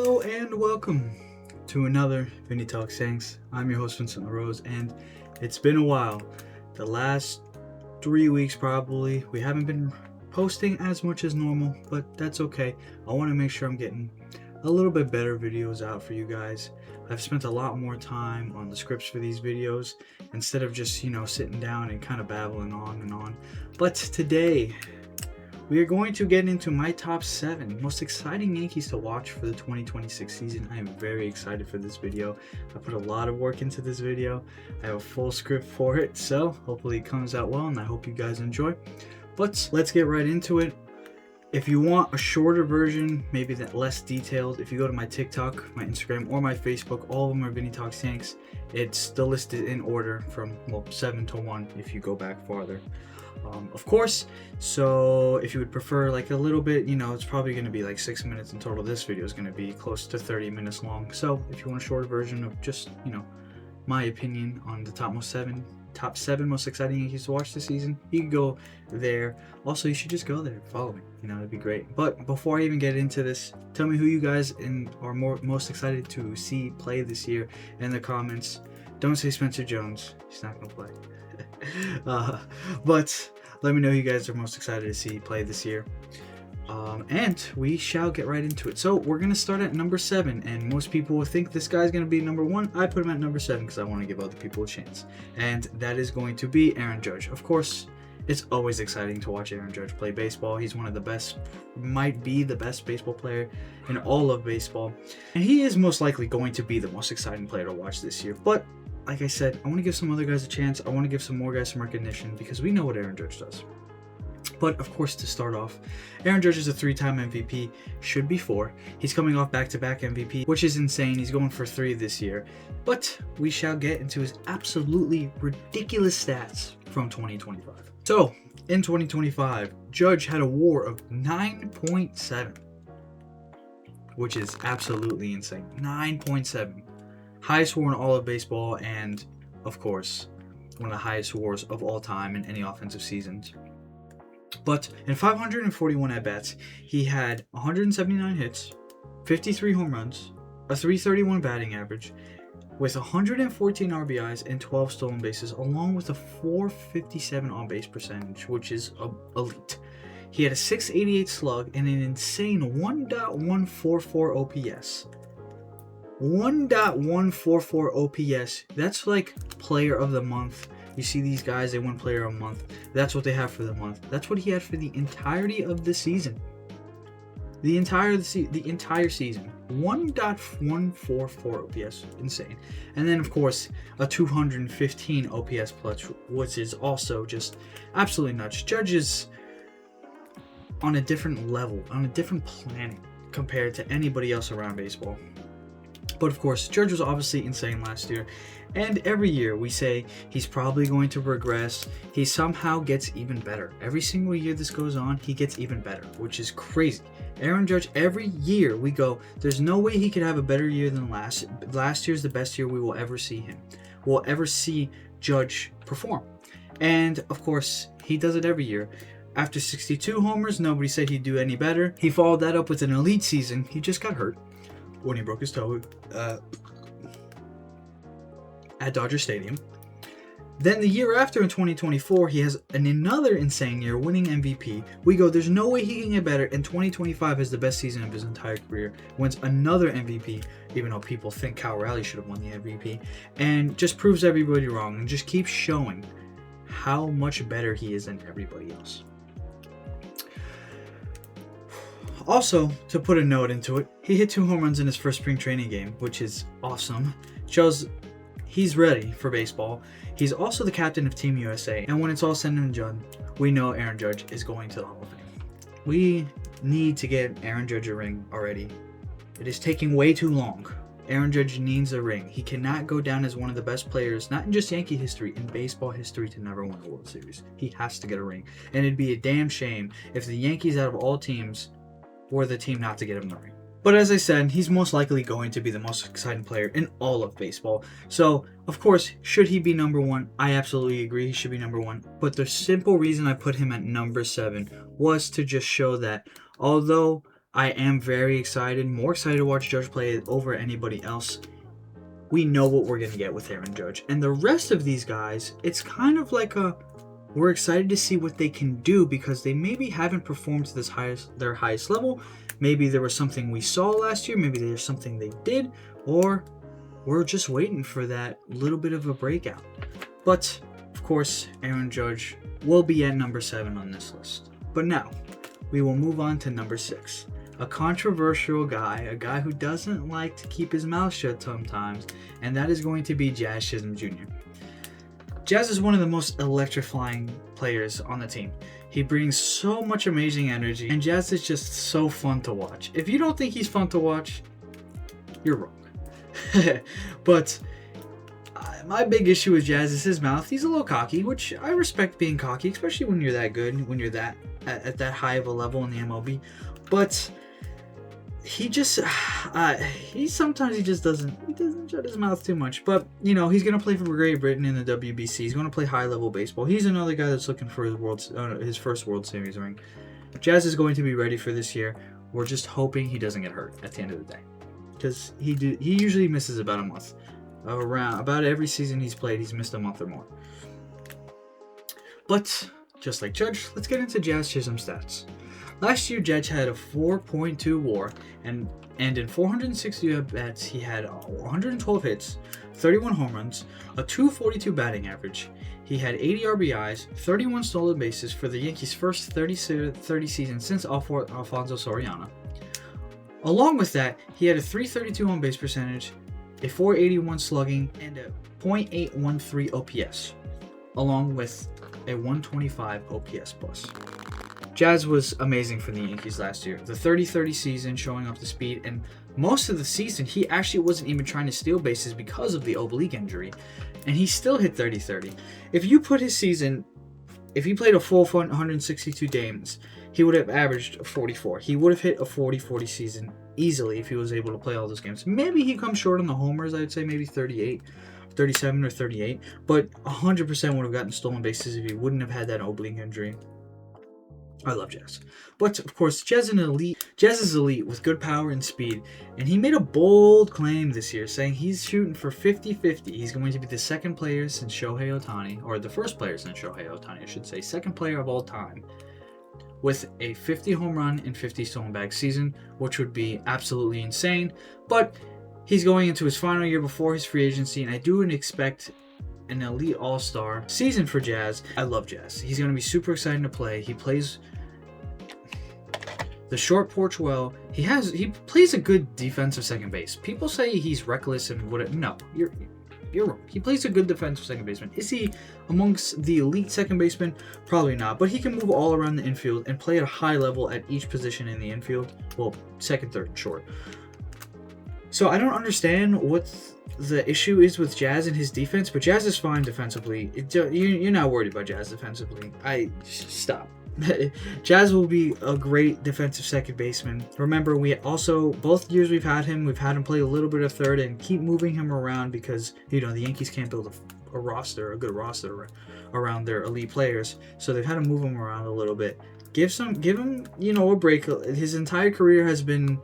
Hello and welcome to another Vinny Talks Yanks. I'm your host Vincent LaRose, and it's been a while. The last 3 weeks probably. We haven't been posting as much as normal, but that's okay. I want to make sure I'm getting a little bit better videos out for you guys. I've spent a lot more time on the scripts for these videos instead of just, sitting down and kind of babbling on and on. But today, we are going to get into my top 7 most exciting Yankees to watch for the 2026 season. I am very excited for this video. I put a lot of work into this video. I have a full script for it, so hopefully it comes out well, and I hope you guys enjoy. But let's get right into it. If you want a shorter version, maybe that less detailed, if you go to my TikTok, my Instagram, or my Facebook, all of them are Vinny Talks Yanks. It's still listed in order from 7 to 1 if you go back farther. Of course, so if you would prefer like a little bit, it's probably going to be like 6 minutes in total. This video is going to be close to 30 minutes long. So if you want a shorter version of just, my opinion on the top 7 most exciting Yankees to watch this season, you can go there. Also, you should just go there and follow me. It'd be great. But before I even get into this, tell me who you guys are most excited to see play this year in the comments. Don't say Spencer Jones. He's not going to play. But let me know who you guys are most excited to see play this year. And we shall get right into it. So we're going to start at number 7, and most people will think this guy's going to be number 1. I put him at number 7 because I want to give other people a chance. And that is going to be Aaron Judge. Of course, it's always exciting to watch Aaron Judge play baseball. He's one of the best, might be the best baseball player in all of baseball. And he is most likely going to be the most exciting player to watch this year. But like I said, I want to give some other guys a chance. I want to give some more guys some recognition because we know what Aaron Judge does. But of course, to start off, Aaron Judge is a 3-time MVP, should be 4. He's coming off back-to-back MVP, which is insane. He's going for 3 this year. But we shall get into his absolutely ridiculous stats from 2025. So, in 2025, Judge had a WAR of 9.7, which is absolutely insane. 9.7. Highest WAR in all of baseball, and of course, one of the highest WARs of all time in any offensive seasons. But in 541 at-bats, he had 179 hits, 53 home runs, a 331 batting average, with 114 RBIs and 12 stolen bases, along with a 457 on-base percentage, which is elite. He had a 688 slug and an insane 1.144 OPS. 1.144 OPS. That's like player of the month. You see these guys, they win player of the month. That's what they have for the month. That's what he had for the entirety of the season. The entire season. 1.144 OPS. Insane. And then, of course, a 215 OPS plus, which is also just absolutely nuts. Judge is on a different level, on a different planet compared to anybody else around baseball. But of course, Judge was obviously insane last year, and every year we say he's probably going to regress. He somehow gets even better. Every single year this goes on, he gets even better, which is crazy. Aaron Judge, every year we go, there's no way he could have a better year than last. Last year's the best year we will ever see him. We'll ever see Judge perform. And of course, he does it every year. After 62 homers, nobody said he'd do any better. He followed that up with an elite season. He just got hurt when he broke his toe at Dodger Stadium. Then the year after, in 2024, he has another insane year, winning MVP. We go, there's no way he can get better, and 2025 is the best season of his entire career. Wins another MVP, even though people think Cal Raleigh should have won the MVP, and just proves everybody wrong, and just keeps showing how much better he is than everybody else. Also, to put a note into it, he hit 2 home runs in his first spring training game, which is awesome. Shows he's ready for baseball. He's also the captain of Team USA, and when it's all said and done, we know Aaron Judge is going to the Hall of Fame. We need to get Aaron Judge a ring already. It is taking way too long. Aaron Judge needs a ring. He cannot go down as one of the best players, not in just Yankee history, in baseball history, to never win a World Series. He has to get a ring. And it'd be a damn shame if the Yankees, out of all teams, were the team not to get him the ring. But as I said, he's most likely going to be the most exciting player in all of baseball. So, of course, should he be number 1? I absolutely agree he should be number 1. But the simple reason I put him at number 7 was to just show that although I am very excited, more excited to watch Judge play over anybody else. We know what we're going to get with Aaron Judge. And the rest of these guys, it's kind of like we're excited to see what they can do because they maybe haven't performed to their highest level. Maybe there was something we saw last year. Maybe there's something they did. Or we're just waiting for that little bit of a breakout. But, of course, Aaron Judge will be at number 7 on this list. But now, we will move on to number 6. A controversial guy, a guy who doesn't like to keep his mouth shut sometimes, and that is going to be Jazz Chisholm Jr. Jazz is one of the most electrifying players on the team. He brings so much amazing energy, and Jazz is just so fun to watch. If you don't think he's fun to watch, you're wrong. But my big issue with Jazz is his mouth. He's a little cocky, which I respect being cocky, especially when you're that good, when you're that at that high of a level in the MLB. But he just he just doesn't shut his mouth too much. But he's gonna play for Great Britain in the WBC. He's gonna play high level baseball. He's another guy that's looking for his first World Series ring. Jazz is going to be ready for this year. We're just hoping he doesn't get hurt at the end of the day, because he usually misses about a month. About every season he's played, he's missed a month or more. But just like Judge, let's get into Jazz Chisholm stats. Last year, Judge had a 4.2 WAR, and in 460 at-bats, he had 112 hits, 31 home runs, a 242 batting average. He had 80 RBIs, 31 stolen bases for the Yankees' first 30 season since Alfonso Soriano. Along with that, he had a 332 on-base percentage, a 481 slugging, and a .813 OPS, along with a 125 OPS plus. Jazz was amazing for the Yankees last year. The 30-30 season, showing off the speed, and most of the season he actually wasn't even trying to steal bases because of the oblique injury, and he still hit 30-30. If you put his season, if he played a full 162 games, he would have averaged 44. He would have hit a 40-40 season easily if he was able to play all those games. Maybe he comes short on the homers, I'd say maybe 37 or 38, but 100% would have gotten stolen bases if he wouldn't have had that oblique injury. I love Jazz. But, of course, Jazz is elite with good power and speed, and he made a bold claim this year, saying he's shooting for 50-50. He's going to be the second player since Shohei Ohtani, or the first player since Shohei Ohtani, I should say, second player of all time, with a 50 home run and 50 stolen bag season, which would be absolutely insane. But he's going into his final year before his free agency, and I do expect an elite all-star season for Jazz. I love Jazz. He's going to be super exciting to play. He plays the short porch well. He plays a good defensive second base. People say he's reckless and whatever. No, you're wrong. He plays a good defensive second baseman. Is he amongst the elite second baseman? Probably not, but he can move all around the infield and play at a high level at each position in the infield. Well, second, third, and short. So I don't understand what the issue is with Jazz and his defense, but Jazz is fine defensively. You're not worried about Jazz defensively. Stop. Jazz will be a great defensive second baseman. Remember, we also, both years we've had him play a little bit of third and keep moving him around because, the Yankees can't build a good roster around their elite players. So they've had to move him around a little bit. Give him, a break. His entire career has been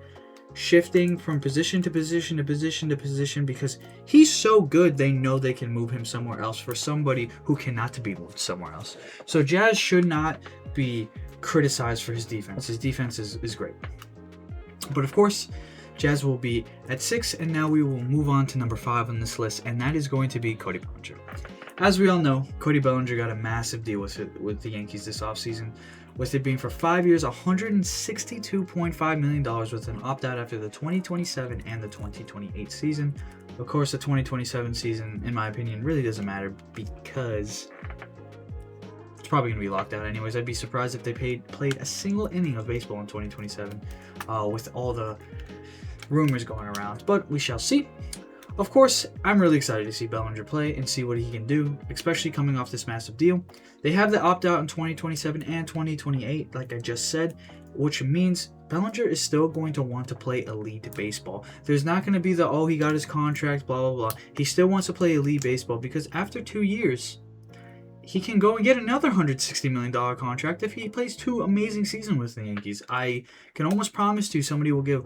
shifting from position to position to position to position because he's so good they know they can move him somewhere else for somebody who cannot be moved somewhere else. So Jazz should not be criticized for his defense. His defense is great. But of course, Jazz will be at 6, and now we will move on to number 5 on this list, and that is going to be Cody Bellinger. As we all know, Cody Bellinger got a massive deal with the Yankees this offseason, with it being for 5 years, $162.5 million with an opt-out after the 2027 and the 2028 season. Of course, the 2027 season, in my opinion, really doesn't matter because it's probably going to be locked out anyways. I'd be surprised if they played a single inning of baseball in 2027 with all the rumors going around, but we shall see. Of course, I'm really excited to see Bellinger play and see what he can do, especially coming off this massive deal. They have the opt-out in 2027 and 2028, like I just said, which means Bellinger is still going to want to play elite baseball. There's not going to be he got his contract, blah, blah, blah. He still wants to play elite baseball because after 2 years, he can go and get another $160 million contract if he plays 2 amazing seasons with the Yankees. I can almost promise you somebody will give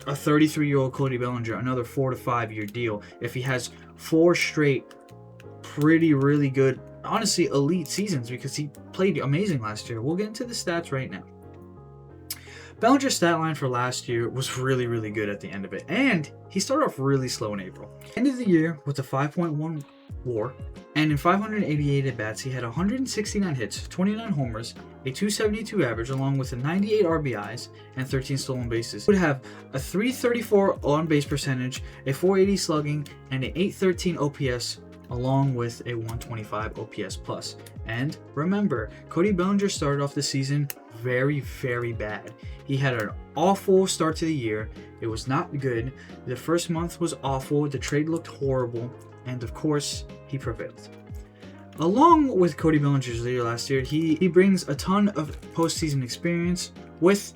a 33-year-old Cody Bellinger another 4 to 5 year deal if he has 4 straight really good, honestly, elite seasons, because he played amazing last year. We'll get into the stats right now. Bellinger's stat line for last year was really good at the end of it, and he started off really slow in April. Ended the year with a 5.1 WAR, and in 588 at-bats, he had 169 hits, 29 homers, a 272 average, along with a 98 RBIs and 13 stolen bases. He would have a 334 on-base percentage, a 480 slugging, and an 813 OPS, along with a 125 OPS plus. And remember, Cody Bellinger started off the season very bad. He had an awful start to the year. It was not good. The first month was awful. The trade looked horrible. And of course, he prevailed. Along with Cody Bellinger's year last year, he brings a ton of postseason experience with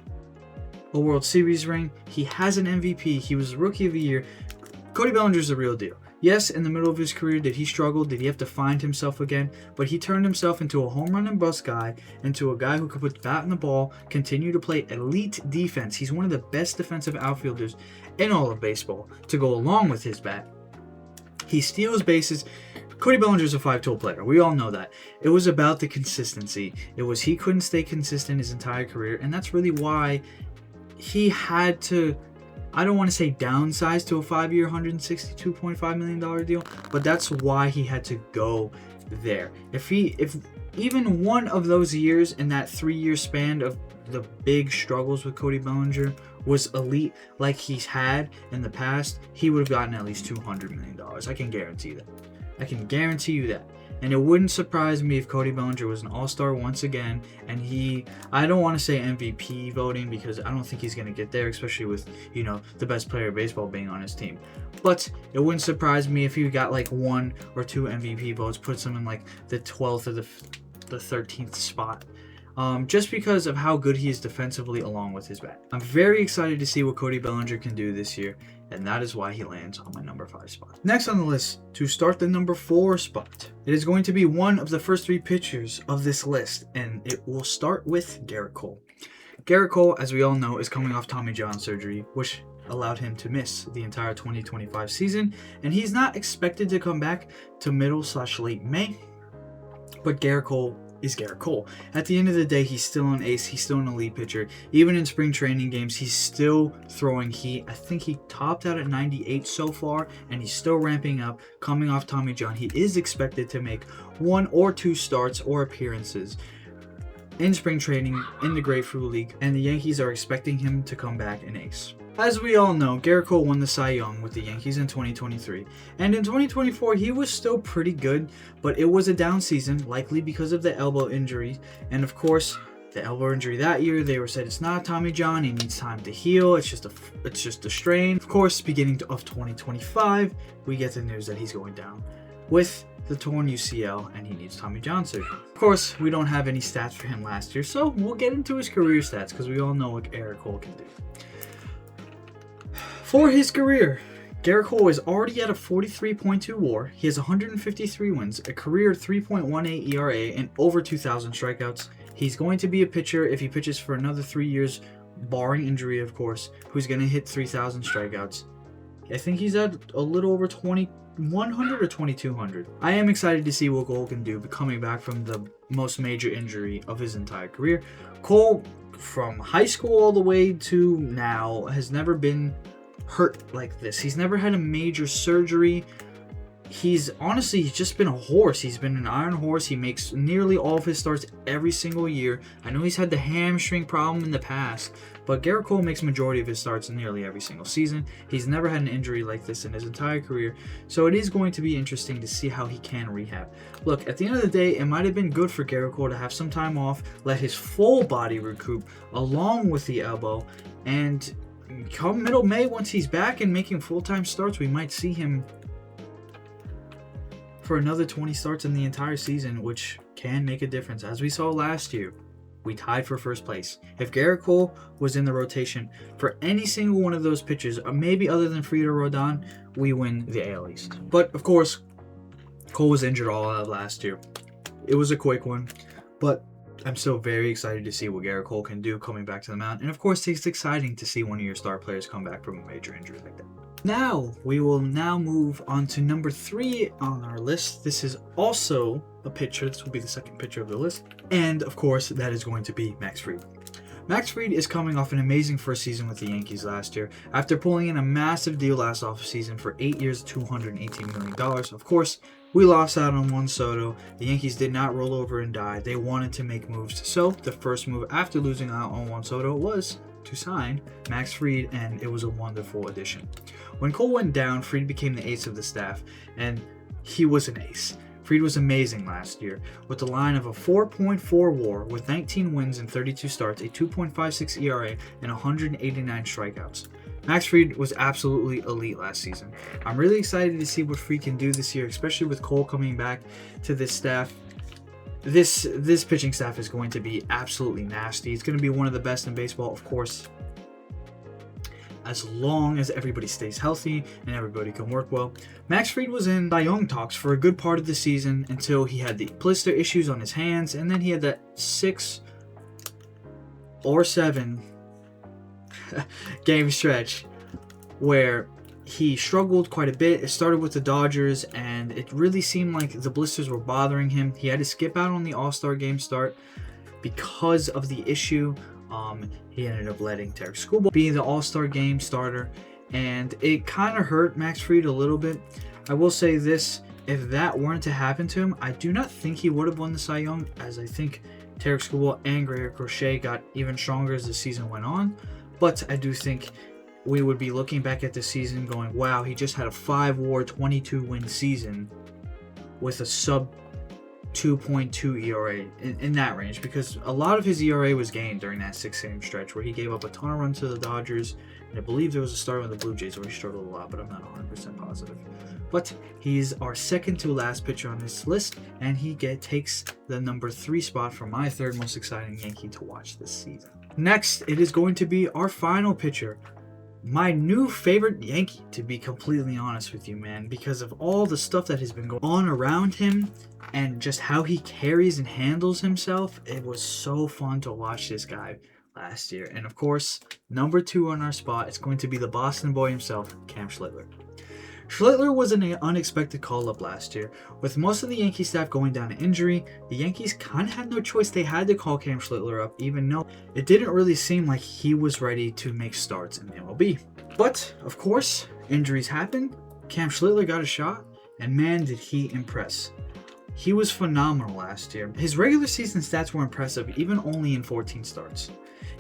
a World Series ring. He has an MVP. He was Rookie of the Year. Cody Bellinger's the real deal. Yes, in the middle of his career, did he struggle? Did he have to find himself again? But he turned himself into a home run and bust guy, into a guy who could put the bat in the ball, continue to play elite defense. He's one of the best defensive outfielders in all of baseball to go along with his bat. He steals bases. Cody Bellinger's a 5-tool player. We all know that. It was about the consistency. It was he couldn't stay consistent his entire career, and that's really why he had to, I don't want to say downsize to a 5-year, $162.5 million deal, but that's why he had to go there. If even one of those years in that 3-year span of the big struggles with Cody Bellinger was elite like he's had in the past, he would have gotten at least $200 million. I can guarantee that. I can guarantee you that. And it wouldn't surprise me if Cody Bellinger was an all-star once again, and I don't want to say MVP voting because I don't think he's going to get there, especially with, the best player of baseball being on his team. But it wouldn't surprise me if he got like 1 or 2 MVP votes, puts him in like the 12th or the 13th spot. Just because of how good he is defensively along with his bat. I'm very excited to see what Cody Bellinger can do this year, and that is why he lands on my number 5 spot. Next on the list, to start the number 4 spot, it is going to be one of the first 3 pitchers of this list, and it will start with Gerrit Cole. Gerrit Cole, as we all know, is coming off Tommy John surgery, which allowed him to miss the entire 2025 season, and he's not expected to come back to middle/late May, but Gerrit Cole is Gerrit Cole. At the end of the day, he's still an ace. He's still an elite pitcher. Even in spring training games, he's still throwing heat. I think he topped out at 98 so far, and he's still ramping up, coming off Tommy John. He is expected to make 1 or 2 starts or appearances in spring training in the Grapefruit League, and the Yankees are expecting him to come back an ace. As we all know, Gerrit Cole won the Cy Young with the Yankees in 2023, and in 2024 he was still pretty good, but it was a down season, likely because of the elbow injury, and of course, the elbow injury that year, they were said it's not Tommy John, he needs time to heal, it's just a strain. Of course, beginning of 2025, we get the news that he's going down with the torn UCL and he needs Tommy John surgery. Of course, we don't have any stats for him last year, so we'll get into his career stats because we all know what Gerrit Cole can do. For his career, Gerrit Cole is already at a 43.2 WAR. He has 153 wins, a career 3.18 ERA, and over 2,000 strikeouts. He's going to be a pitcher if he pitches for another 3 years, barring injury, of course, who's going to hit 3,000 strikeouts. I think he's at a little over 2,100 or 2,200. I am excited to see what Cole can do coming back from the most major injury of his entire career. Cole, from high school all the way to now, has never been hurt like this. He's never had a major surgery. He's just been a horse. He's been an iron horse. He makes nearly all of his starts every single year. I know he's had the hamstring problem in the past, but Gerrit Cole makes majority of his starts nearly every single season. He's never had an injury like this in his entire career, so it is going to be interesting to see how he can rehab. Look, at the end of the day, it might have been good for Gerrit Cole to have some time off, let his full body recoup along with the elbow, and come middle May, once he's back and making full-time starts, we might see him for another 20 starts in the entire season, which can make a difference. As we saw last year, we tied for first place. If Gerrit Cole was in the rotation for any single one of those pitchers, or maybe other than Frito Rodon, we win the AL East. But of course, Cole was injured all of last year. It was a quick one, but I'm still very excited to see what Gerrit Cole can do coming back to the mound. And of course, it's exciting to see one of your star players come back from a major injury like that. Now, we will move on to number 3 on our list. This is also a pitcher. This will be the second pitcher of the list. And of course, that is going to be Max Fried. Max Fried is coming off an amazing first season with the Yankees last year. After pulling in a massive deal last offseason for 8 years, $218 million. Of course, we lost out on Juan Soto. The Yankees did not roll over and die. They wanted to make moves. So the first move after losing out on Juan Soto was to sign Max Fried, and it was a wonderful addition. When Cole went down, Fried became the ace of the staff, and he was an ace. Fried was amazing last year, with a line of a 4.4 WAR with 19 wins and 32 starts, a 2.56 ERA, and 189 strikeouts. Max Fried was absolutely elite last season. I'm really excited to see what Fried can do this year, especially with Cole coming back to this staff. This pitching staff is going to be absolutely nasty. It's going to be one of the best in baseball, of course, as long as everybody stays healthy and everybody can work well. Max Fried was in Cy Young talks for a good part of the season until he had the blister issues on his hands, and then he had that 6 or 7 game stretch where he struggled quite a bit. It started with the Dodgers, and it really seemed like the blisters were bothering him. He had to skip out on the All-Star game start because of the issue. He ended up letting Tarik Skubal be the All-Star game starter, and it kind of hurt Max Fried a little bit. I will say this, if that weren't to happen to him, I do not think he would have won the Cy Young, as I think Tarik Skubal and Gerrit Cole got even stronger as the season went on. But I do think we would be looking back at the season going, wow, he just had a 5 WAR, 22 win season with a sub 2.2 ERA in that range, because a lot of his ERA was gained during that 6-game stretch where he gave up a ton of runs to the Dodgers, and I believe there was a start with the Blue Jays where he struggled a lot, but I'm not 100% positive. But he's our second to last pitcher on this list, and he takes the number 3 spot for my third most exciting Yankee to watch this season. Next, it is going to be our final pitcher, my new favorite Yankee, to be completely honest with you, man, because of all the stuff that has been going on around him and just how he carries and handles himself. It was so fun to watch this guy last year. And of course, number 2 on our spot, it's going to be the Boston boy himself, Cam Schlittler. Schlittler was an unexpected call-up last year. With most of the Yankee staff going down to injury, the Yankees kind of had no choice. They had to call Cam Schlittler up, even though it didn't really seem like he was ready to make starts in the MLB. But, of course, injuries happen. Cam Schlittler got a shot, and man, did he impress. He was phenomenal last year. His regular season stats were impressive, even only in 14 starts.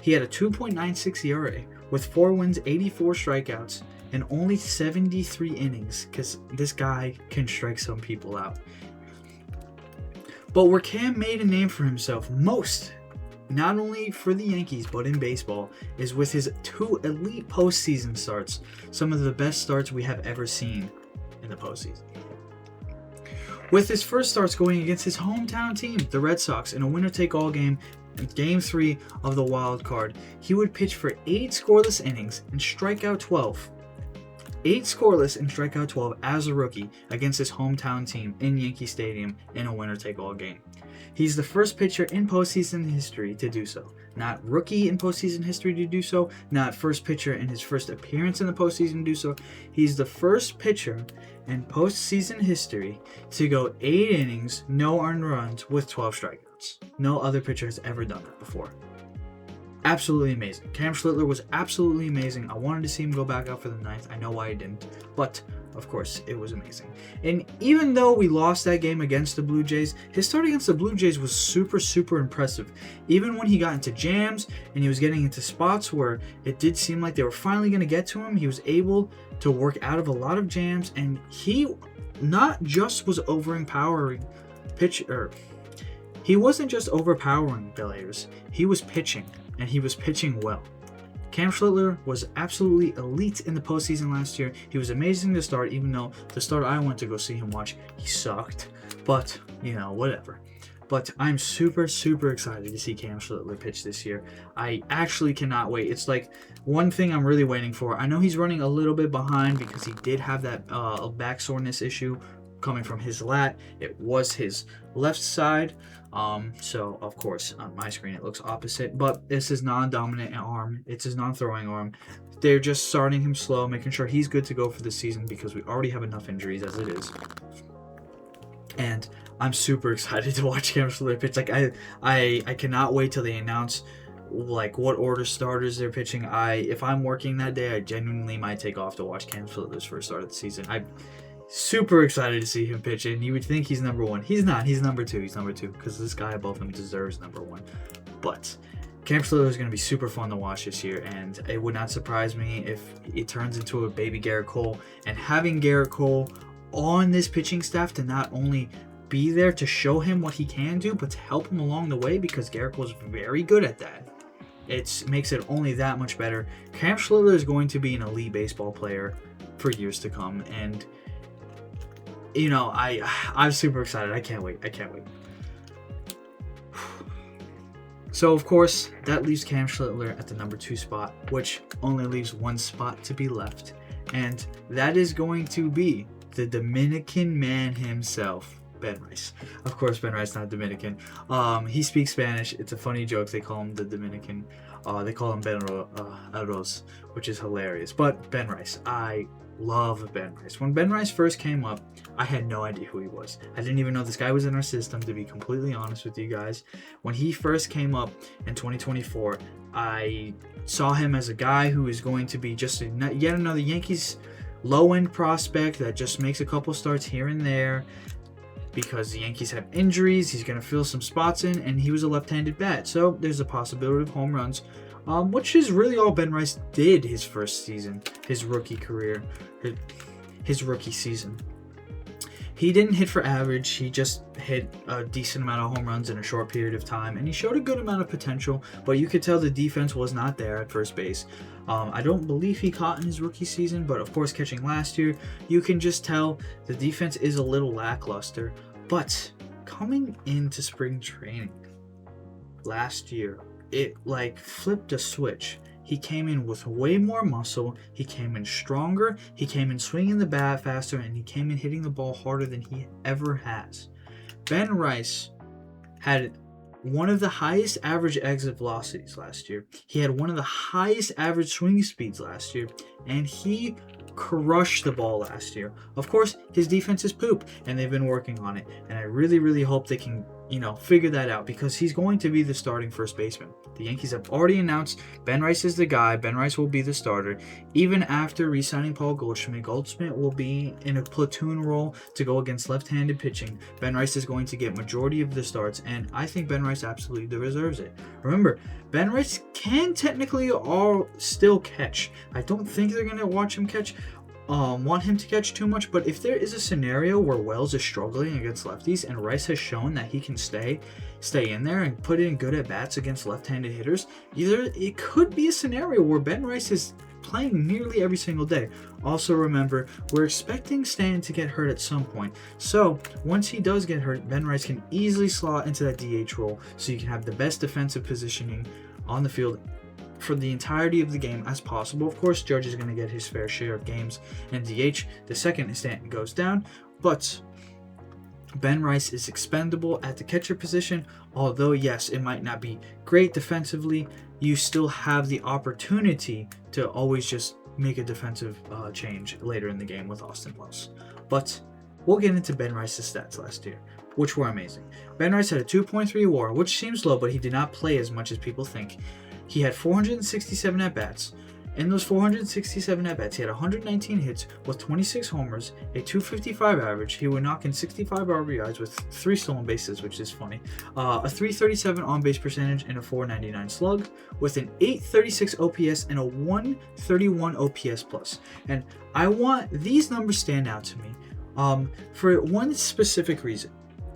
He had a 2.96 ERA with 4 wins, 84 strikeouts, and only 73 innings, because this guy can strike some people out. But where Cam made a name for himself most, not only for the Yankees but in baseball, is with his 2 elite postseason starts, some of the best starts we have ever seen in the postseason. With his first starts going against his hometown team, the Red Sox, in a winner-take-all game, in Game 3 of the wild card, he would pitch for 8 scoreless innings and strike out 12. 8 scoreless and strike out 12 as a rookie against his hometown team in Yankee Stadium in a winner-take-all game. He's the first pitcher in postseason history to do so. Not rookie in postseason history to do so, not first pitcher in his first appearance in the postseason to do so. He's the first pitcher in postseason history to go 8 innings, no earned runs, with 12 strikeouts. No other pitcher has ever done that before. Absolutely amazing. Cam Schlittler was absolutely amazing. I wanted to see him go back out for the 9th. I know why he didn't, but of course, it was amazing. And even though we lost that game against the Blue Jays, his start against the Blue Jays was super impressive. Even when he got into jams and he was getting into spots where it did seem like they were finally going to get to him, he was able to work out of a lot of jams, and he not just was overpowering he wasn't just overpowering players, he was pitching, and he was pitching well. Cam Schlittler was absolutely elite in the postseason last year. He was amazing to start, even though the start I went to go see him watch, he sucked. But, whatever. But I'm super excited to see Cam Schlittler pitch this year. I actually cannot wait. It's like one thing I'm really waiting for. I know he's running a little bit behind because he did have that back soreness issue coming from his lat. It was his left side. So of course on my screen it looks opposite, but this is non-dominant arm. It's his non-throwing arm. They're just starting him slow, making sure he's good to go for the season because we already have enough injuries as it is. And I'm super excited to watch Cam Schlittler pitch. Like I cannot wait till they announce like what order starters they're pitching. If I'm working that day, I genuinely might take off to watch Cam Schlittler's first start of the season. I'm super excited to see him pitch, and you would think he's number one. He's not. He's number two. He's number two because this guy above him deserves number one. But Cam Schlittler is going to be super fun to watch this year, and it would not surprise me if it turns into a baby Gerrit Cole. And having Gerrit Cole on this pitching staff to not only be there to show him what he can do, but to help him along the way, because Gerrit Cole's very good at that. It makes it only that much better. Cam Schlittler is going to be an elite baseball player for years to come, and you know, I'm super excited. I can't wait. So of course that leaves Cam Schlittler at the number 2 spot, which only leaves one spot to be left, and that is going to be the Dominican man himself, Ben Rice. Of course, Ben Rice not Dominican. He speaks Spanish. It's a funny joke. They call him the Dominican. They call him Ben Arroz, which is hilarious. But Ben Rice, I love Ben Rice. When Ben Rice first came up, I had no idea who he was. I didn't even know this guy was in our system, to be completely honest with you guys. When he first came up in 2024, I saw him as a guy who is going to be just yet another Yankees low-end prospect that just makes a couple starts here and there. Because the Yankees have injuries, he's going to fill some spots in, and he was a left-handed bat. So there's a possibility of home runs, which is really all Ben Rice did his first season, his rookie career, his rookie season. He didn't hit for average. He just hit a decent amount of home runs in a short period of time, and he showed a good amount of potential, but you could tell the defense was not there at first base. I don't believe he caught in his rookie season, but of course catching last year, you can just tell the defense is a little lackluster. But coming into spring training last year, it like flipped a switch. He came in with way more muscle, he came in stronger, he came in swinging the bat faster, and he came in hitting the ball harder than he ever has. Ben Rice had one of the highest average exit velocities last year. He had one of the highest average swing speeds last year, and he crushed the ball last year. Of course, his defense is poop, and they've been working on it, and I really, really hope they can, figure that out, because he's going to be the starting first baseman. The Yankees have already announced Ben Rice is the guy. Ben Rice will be the starter. Even after re-signing Paul Goldschmidt, Goldschmidt will be in a platoon role to go against left-handed pitching. Ben Rice is going to get majority of the starts, and I think Ben Rice absolutely deserves it. Remember, Ben Rice can technically all still catch. I don't think they're going to want him to catch too much, but if there is a scenario where Wells is struggling against lefties and Rice has shown that he can stay in there and put in good at bats against left-handed hitters, it could be a scenario where Ben Rice is playing nearly every single day. Also remember, we're expecting Stan to get hurt at some point, so once he does get hurt, Ben Rice can easily slot into that DH role, so you can have the best defensive positioning on the field for the entirety of the game as possible. Of course, Judge is going to get his fair share of games in DH the second Stanton goes down, but Ben Rice is expendable at the catcher position. Although, yes, it might not be great defensively, you still have the opportunity to always just make a defensive change later in the game with Austin Wells. But we'll get into Ben Rice's stats last year, which were amazing. Ben Rice had a 2.3 WAR, which seems low, but he did not play as much as people think. He had 467 at-bats. In those 467 at-bats, he had 119 hits with 26 homers, a 255 average. He would knock in 65 RBIs with 3 stolen bases, which is funny. A 337 on-base percentage and a 499 slug with an 836 OPS and a 131 OPS plus. And I want these numbers stand out to me for one specific reason.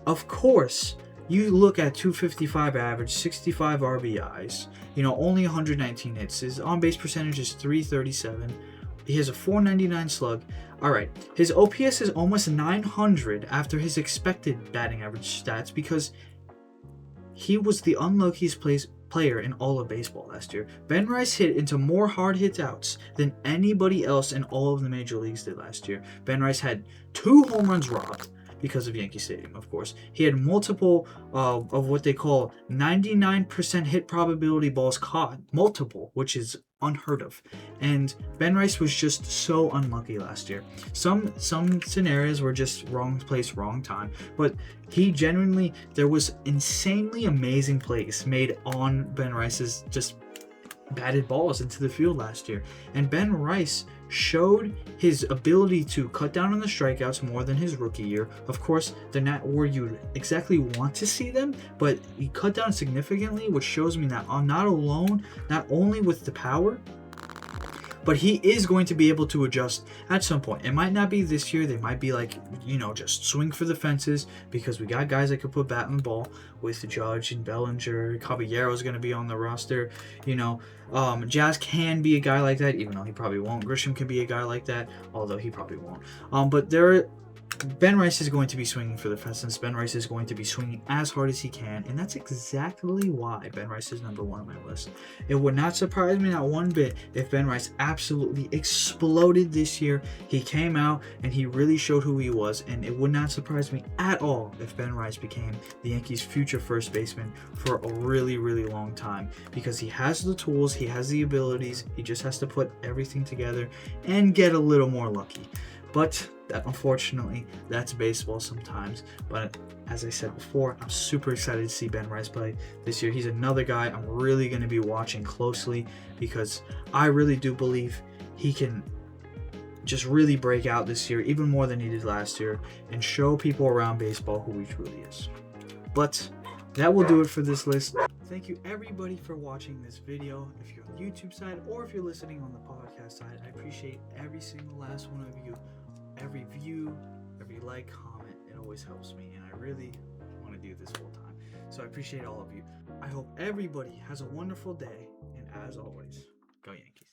Of course, you look at 255 average, 65 RBIs, only 119 hits. His on-base percentage is 337. He has a 499 slug. All right, his OPS is almost 900 after his expected batting average stats because he was the unluckiest player in all of baseball last year. Ben Rice hit into more hard hit outs than anybody else in all of the major leagues did last year. Ben Rice had 2 home runs robbed. because of Yankee Stadium, of course. He had multiple of what they call 99% hit probability balls caught, multiple, which is unheard of. And Ben Rice was just so unlucky last year. Some scenarios were just wrong place, wrong time, but he genuinely, there was insanely amazing plays made on Ben Rice's just batted balls into the field last year. And Ben Rice showed his ability to cut down on the strikeouts more than his rookie year. Of course, they're not where you exactly want to see them, but he cut down significantly, which shows me that not only with the power, but he is going to be able to adjust at some point. It might not be this year. They might be like, just swing for the fences, because we got guys that could put bat in the ball with Judge and Bellinger. Caballero is going to be on the roster. Jazz can be a guy like that, even though he probably won't. Grisham can be a guy like that, although he probably won't. But Ben Rice is going to be swinging for the fences. Ben Rice is going to be swinging as hard as he can, and that's exactly why Ben Rice is number 1 on my list. It would not surprise me not one bit if Ben Rice absolutely exploded this year. He came out and he really showed who he was, and it would not surprise me at all if Ben Rice became the Yankees' future first baseman for a really, really long time, because he has the tools, he has the abilities, he just has to put everything together and get a little more lucky. But unfortunately, that's baseball sometimes. But as I said before, I'm super excited to see Ben Rice play this year. He's another guy I'm really going to be watching closely, because I really do believe he can just really break out this year, even more than he did last year, and show people around baseball who he truly is. But that will do it for this list. Thank you everybody for watching this video. If you're on the YouTube side or if you're listening on the podcast side, I appreciate every single last one of you. Every view, every like, comment, it always helps me, and I really want to do this full time. So I appreciate all of you. I hope everybody has a wonderful day, and as always, go Yankees.